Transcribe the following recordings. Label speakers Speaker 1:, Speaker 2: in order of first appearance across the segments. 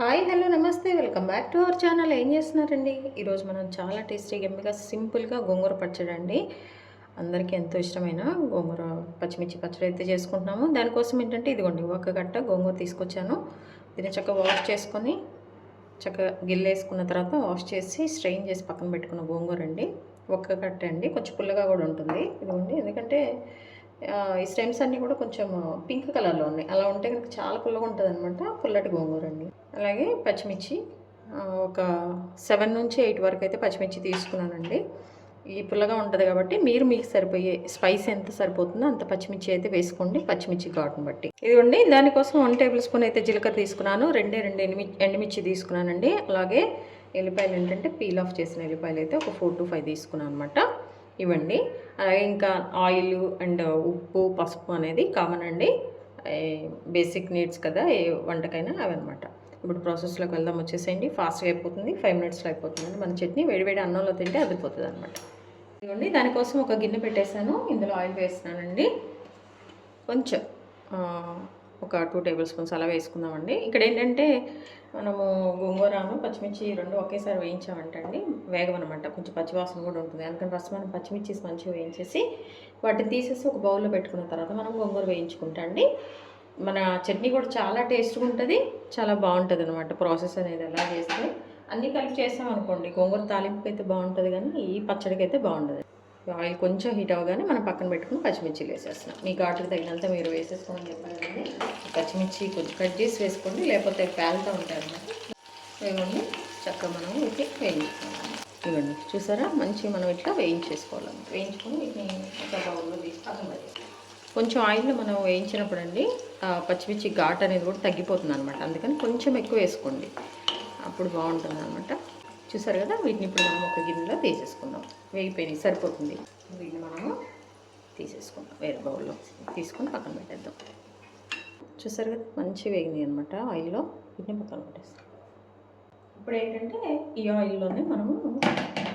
Speaker 1: Hi hello నమస్తే welcome back to our channel. ఏం చేస్తున్నారండి? ఈరోజు మనం చాలా టేస్టీగా ఎమ్మిగా సింపుల్గా గోంగూర పచ్చడి అండి. అందరికీ ఎంతో ఇష్టమైన గోంగూర పచ్చిమిర్చి పచ్చడి అయితే చేసుకుంటున్నాము. దానికోసం ఏంటంటే ఇదిగోండి ఒక గట్ట గోంగూర తీసుకొచ్చాను. దీన్ని చక్కగా వాష్ చేసుకొని చక్కగా గిల్లేసుకున్న తర్వాత వాష్ చేసి స్ట్రెయిన్ చేసి పక్కన పెట్టుకున్న గోంగూర అండి. ఒక్క కట్ట అండి, కొంచెం పుల్లగా కూడా ఉంటుంది. ఇదిగోండి ఎందుకంటే ఈ స్టెమ్స్ అన్నీ కూడా కొంచెం పింక్ కలర్లో ఉన్నాయి. అలా ఉంటే కనుక చాలా పుల్లగా ఉంటుంది అనమాట. పుల్లటి గోంగూర అండి. అలాగే పచ్చిమిర్చి ఒక 7 నుంచి 8 వరకు అయితే పచ్చిమిర్చి తీసుకున్నానండి. ఈ పుల్లగా ఉంటుంది కాబట్టి మీరు మీకు సరిపోయే స్పైస్ ఎంత సరిపోతుందో అంత పచ్చిమిర్చి అయితే వేసుకోండి, పచ్చిమిర్చి ఘాటును బట్టి. ఇదిగోండి దానికోసం 1 టేబుల్ స్పూన్ అయితే జీలకర్ర తీసుకున్నాను. 2 ఎండుమిర్చి తీసుకున్నానండి. అలాగే ఎల్లిపాయలు ఏంటంటే పీల్ ఆఫ్ చేసిన ఎల్లిపాయలు అయితే ఒక 4 to 5 తీసుకున్నాను అనమాట. ఇవ్వండి. అలాగే ఇంకా ఆయిల్ అండ్ ఉప్పు పసుపు అనేది కామన్ అండి, బేసిక్ నీడ్స్ కదా ఏ వంటకైనా అవి అనమాట. ఇప్పుడు ప్రాసెస్లోకి వెళ్దాం. వచ్చేసేయండి, ఫాస్ట్గా అయిపోతుంది. 5 minutesలో అయిపోతుందండి. మన చట్నీ వేడివేడి అన్నంలో తింటే అదిపోతుంది అనమాట. ఇవ్వండి దానికోసం ఒక గిన్నె పెట్టేశాను. ఇందులో ఆయిల్ వేస్తున్నానండి. కొంచెం ఒక 2 టేబుల్ స్పూన్స్ అలా వేసుకుందామండి. ఇక్కడ ఏంటంటే మనము గోంగూరను పచ్చిమిర్చి రెండు ఒకేసారి వేయించామంటండి వేగమనమాట. కొంచెం పచ్చివాసన కూడా ఉంటుంది. అందుకని ఫస్ట్ మనం పచ్చిమిర్చి మంచిగా వేయించేసి వాటిని తీసేసి ఒక బౌల్లో పెట్టుకున్న తర్వాత మనం గోంగూర వేయించుకుంటా అండి. మన చట్నీ కూడా చాలా టేస్ట్గా ఉంటుంది, చాలా బాగుంటుంది అనమాట. ప్రాసెస్ అనేది ఎలా చేస్తే అన్నీ కలిపి చేసామనుకోండి గోంగూర తాలింపుకి అయితే బాగుంటుంది, కానీ ఈ పచ్చడికి అయితే బాగుంటుంది. ఆయిల్ కొంచెం హీట్ అవ్వగానే మనం పక్కన పెట్టుకుని పచ్చిమిర్చిలు వేసేస్తున్నాం. మీ ఘాటుకు తగినంత మీరు వేసేసుకోమని చెప్పాను కదండి. పచ్చిమిర్చి కొంచెం కట్ చేసి వేసుకోండి, లేకపోతే పేలుతూ ఉంటాయి అన్నమాట. ఇవ్వండి చక్కగా మనం వీటిని వేయించుకోవాలి. ఇవ్వండి చూసారా, మంచిగా మనం ఇట్లా వేయించేసుకోవాలి. వేయించుకొని వీటిని ఒక బౌల్లో తీసి పక్కన పెట్టేస్తాం. కొంచెం ఆయిల్లో మనం వేయించినప్పుడు అండి పచ్చిమిర్చి ఘాట్ అనేది కూడా తగ్గిపోతుంది అనమాట. అందుకని కొంచెం ఎక్కువ వేసుకోండి, అప్పుడు బాగుంటుంది అనమాట. చూసారు కదా, వీటిని ఇప్పుడు మనం ఒక గిన్నెలో తీసేసుకుందాం. వేగిపోయినాయి, సరిపోతుంది. వీటిని మనము తీసేసుకుందాం, వేరే బౌల్లో తీసుకొని పక్కన పెట్టేద్దాం. చూసారు కదా, మంచి వేగినాయి అనమాట ఆయిల్లో. వీటిని పక్కన పెట్టేస్తాం. ఇప్పుడు ఏంటంటే ఈ ఆయిల్లోనే మనము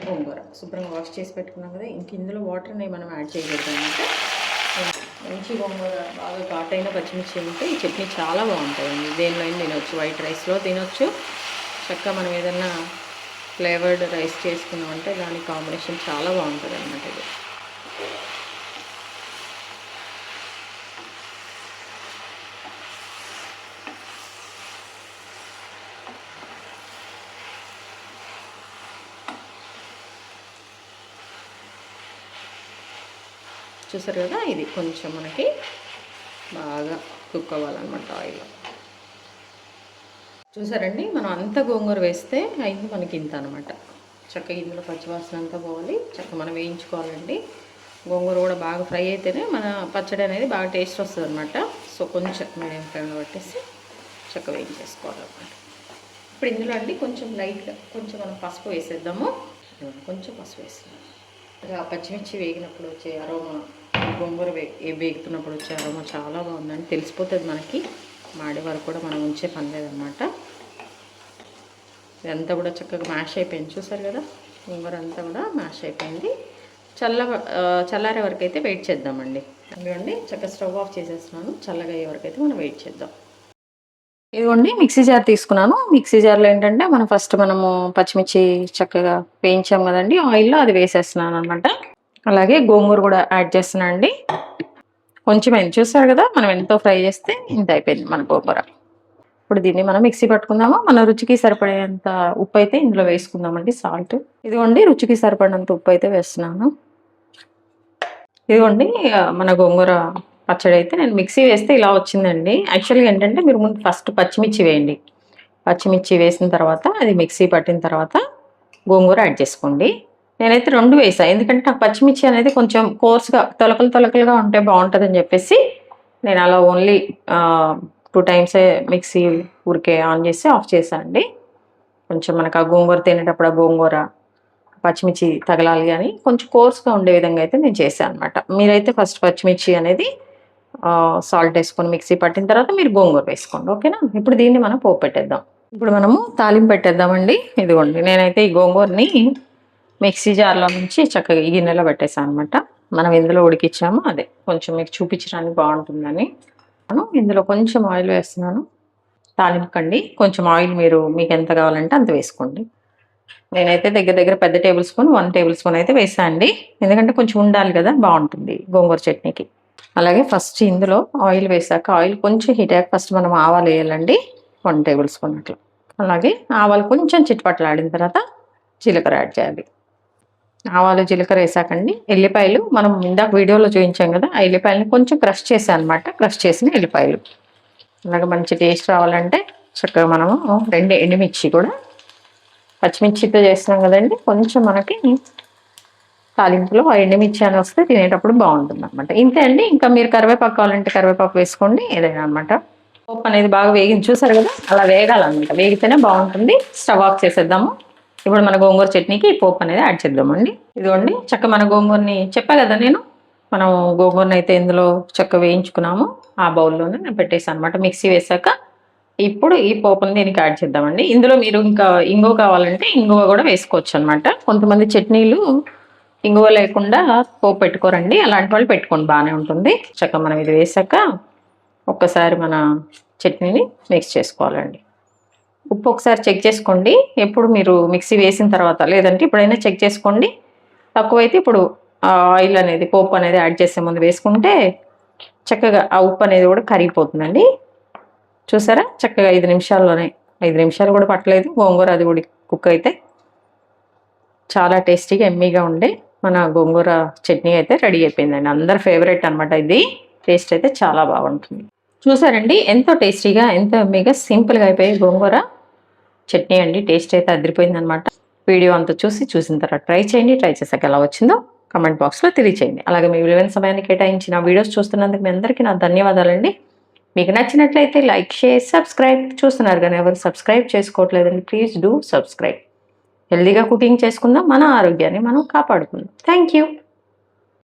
Speaker 1: గోంగూర శుభ్రంగా వాష్ చేసి పెట్టుకున్నాం కదా, ఇంక ఇందులో వాటర్ని మనం యాడ్ చేయకూడదు అనమాట. మంచి గోంగూర బాగా ఘాటైన పచ్చిమిర్చి ఉంటే ఈ చట్నీ చాలా బాగుంటుందండి. దేనిలో అయినా తినొచ్చు, వైట్ రైస్లో తినొచ్చు. చక్కగా మనం ఏదన్నా ఫ్లేవర్డ్ రైస్ చేసుకున్నామంటే దాని కాంబినేషన్ చాలా బాగుంటుంది అన్నమాట. ఇది చూసారు కదా, ఇది కొంచెం మనకి బాగా కుక్ అవ్వాలన్నమాట ఆయిల్లో. చూసారండి, మనం అంత గోంగూర వేస్తే అయింది మనకి ఇంత అనమాట. చక్కగా ఇందులో పచ్చివాసన అంతా పోవాలి, చక్కగా మనం వేయించుకోవాలండి. గోంగూర కూడా బాగా ఫ్రై అయితేనే మన పచ్చడి అనేది బాగా టేస్ట్ వస్తుంది అనమాట. సో కొంచెం మీడియం ఫ్లేమ్లో పెట్టేసి చక్కగా వేయించేసుకోవాలన్నమాట. ఇప్పుడు ఇందులో అండి కొంచెం లైట్గా కొంచెం మనం పసుపు వేసేద్దాము. కొంచెం పసుపు వేస్తాము. పచ్చిమిర్చి వేగినప్పుడు వచ్చే అరోమా, గోంగూర వేగుతున్నప్పుడు వచ్చే అరోమా చాలా బాగుందని తెలిసిపోతుంది మనకి. మాడే వరకు కూడా మనం ఉంచే పని లేదనమాట. ఇదంతా కూడా చక్కగా మ్యాష్ అయిపోయింది. చూసారు కదా, గోంగూర అంతా కూడా మ్యాష్ అయిపోయింది. చల్లారే వరకు అయితే వెయిట్ చేద్దామండి. అందుకండి చక్కగా స్టవ్ ఆఫ్ చేసేస్తున్నాను. చల్లగా అయ్యే వరకు అయితే మనం వెయిట్ చేద్దాం. ఇదిగోండి మిక్సీ జార్ తీసుకున్నాను. మిక్సీ జార్లో ఏంటంటే మనము పచ్చిమిర్చి చక్కగా వేయించాం కదండి ఆయిల్లో, అది వేసేస్తున్నాను అనమాట. అలాగే గోంగూర కూడా యాడ్ చేస్తున్నాను అండి. కొంచెం చూసారు కదా, మనం ఎంతో ఫ్రై చేస్తే ఇంత అయిపోయింది మన గోంగూర. ఇప్పుడు దీన్ని మనం మిక్సీ పట్టుకుందాము. మన రుచికి సరిపడేంత ఉప్పు అయితే ఇందులో వేసుకుందామండి, సాల్ట్. ఇదిగోండి రుచికి సరిపడినంత ఉప్పు అయితే వేస్తున్నాను. ఇదిగోండి మన గోంగూర పచ్చడి అయితే నేను మిక్సీ వేస్తే ఇలా వచ్చిందండి. యాక్చువల్గా ఏంటంటే మీరు ముందు ఫస్ట్ పచ్చిమిర్చి వేయండి. పచ్చిమిర్చి వేసిన తర్వాత అది మిక్సీ పట్టిన తర్వాత గోంగూర యాడ్ చేసుకోండి. నేనైతే 2 వేసాను, ఎందుకంటే నాకు పచ్చిమిర్చి అనేది కొంచెం కోర్స్గా తొలకలుగా ఉంటే బాగుంటుందని చెప్పేసి నేను అలా ఓన్లీ 2 times మిక్సీ ఊరికే ఆన్ చేసి ఆఫ్ చేశాను అండి. కొంచెం మనకు ఆ గోంగూర తినేటప్పుడు ఆ గోంగూర పచ్చిమిర్చి తగలాలి అని కొంచెం కోర్స్గా ఉండే విధంగా అయితే నేను చేశాను అనమాట. మీరైతే ఫస్ట్ పచ్చిమిర్చి అనేది సాల్ట్ వేసుకొని మిక్సీ పట్టిన తర్వాత మీరు గోంగూర వేసుకోండి, ఓకేనా. ఇప్పుడు దీన్ని మనం పోపు పెట్టేద్దాం. ఇప్పుడు మనము తాలింపు పెట్టేద్దామండి. ఇదిగోండి నేనైతే ఈ గోంగూరని మిక్సీ జార్లో నుంచి చక్కగా ఈ గిన్నెలో పెట్టేసాను అనమాట. మనం ఇందులో ఉడికిచ్చాము, అదే కొంచెం మీకు చూపించడానికి బాగుంటుందని నేను ఇందులో కొంచెం ఆయిల్ వేస్తున్నాను. తాలింపుకండి కొంచెం ఆయిల్ మీకు ఎంత కావాలంటే అంత వేసుకోండి. నేనైతే దగ్గర దగ్గర పెద్ద టేబుల్ స్పూన్ 1 టేబుల్ స్పూన్ అయితే వేసాను అండి. ఎందుకంటే కొంచెం ఉండాలి కదా, బాగుంటుంది గోంగూర చట్నీకి. అలాగే ఫస్ట్ ఇందులో ఆయిల్ వేసాక ఆయిల్ కొంచెం హీట్ అయ్యాక ఫస్ట్ మనం ఆవాలు వేయాలండి, 1 టేబుల్ స్పూన్ అట్లా. అలాగే ఆవాలు కొంచెం చిట్పట్లాడిన తర్వాత జీలకర్ర యాడ్ చేయాలి. ఆవాలు జీలకర్ర వేసాకండి ఎల్లిపాయలు మనం ఇందాక వీడియోలో చూపించాం కదా, ఆ ఎల్లిపాయలని కొంచెం క్రష్ చేసాను అనమాట. క్రష్ చేసిన ఎల్లిపాయలు. అలాగే మంచి టేస్ట్ రావాలంటే చక్కగా మనము 2 ఎండుమిర్చి కూడా, పచ్చిమిర్చితో చేస్తున్నాం కదండి, కొంచెం మనకి తాలింపులో ఆ ఎండుమిర్చి అని వస్తే తినేటప్పుడు బాగుంటుంది అనమాట. ఇంతే అండి. ఇంకా మీరు కరివేపాకు కావాలంటే కరివేపాకు వేసుకోండి, ఏదైనా అనమాట. పోపు అనేది బాగా వేగింది చూసారు కదా, అలా వేగాలన్నమాట. వేగితేనే బాగుంటుంది. స్టవ్ ఆఫ్ చేసేద్దాము. ఇప్పుడు మన గోంగూర చట్నీకి పోపు అనేది యాడ్ చేద్దామండి. ఇదిగోండి చక్క మన గోంగూరని చెప్పా కదా నేను, మనం గోంగూరని అయితే ఇందులో చక్క వేయించుకున్నాము. ఆ బౌల్లోనే నేను పెట్టేసాను అనమాట. మిక్సీ వేసాక ఇప్పుడు ఈ పోపుని దీనికి యాడ్ చేద్దామండి. ఇందులో మీరు ఇంకా ఇంగువ కావాలంటే ఇంగువ కూడా వేసుకోవచ్చు అనమాట. కొంతమంది చట్నీలు ఇంగువ లేకుండా పోపు పెట్టుకోరండి, అలాంటి వాళ్ళు పెట్టుకోండి, బాగానే ఉంటుంది. చక్కగా మనం ఇది వేసాక ఒక్కసారి మన చట్నీని మిక్స్ చేసుకోవాలండి. ఉప్పు ఒకసారి చెక్ చేసుకోండి, ఎప్పుడు మీరు మిక్సీ వేసిన తర్వాత, లేదంటే ఇప్పుడైనా చెక్ చేసుకోండి. తక్కువైతే ఇప్పుడు ఆయిల్ అనేది పోపు అనేది యాడ్ చేసే ముందు వేసుకుంటే చక్కగా ఆ ఉప్పు అనేది కూడా కరిగిపోతుందండి. చూసారా చక్కగా 5 నిమిషాల్లోనే, 5 నిమిషాలు కూడా పట్టలేదు గోంగూర అది కూడా కుక్ అయితే. చాలా టేస్టీగా ఎమ్మీగా ఉండే మన గోంగూర చట్నీ అయితే రెడీ అయిపోయిందండి. అందరి ఫేవరెట్ అనమాట ఇది. టేస్ట్ అయితే చాలా బాగుంటుంది. చూసారండి ఎంతో టేస్టీగా, ఎంతో ఎమ్మీగా సింపుల్గా అయిపోయి గోంగూర చట్నీ అండి. టేస్ట్ అయితే అదిరిపోయింది అనమాట. వీడియో అంతా చూసిన తర్వాత ట్రై చేయండి. ట్రై చేసాక ఎలా వచ్చిందో కమెంట్ బాక్స్లో తెలియచేయండి. అలాగే మీ విలువైన సమయాన్ని కేటాయించి నా వీడియోస్ చూస్తున్నందుకు మీ అందరికీ నా ధన్యవాదాలండి. మీకు నచ్చినట్లయితే లైక్, షేర్, సబ్స్క్రైబ్. చూస్తున్నారు కానీ ఎవరు సబ్స్క్రైబ్ చేసుకోవట్లేదండి, ప్లీజ్ డూ సబ్స్క్రైబ్. హెల్దీగా కుకింగ్ చేసుకుందాం, మన ఆరోగ్యాన్ని మనం కాపాడుకుందాం. Thank you.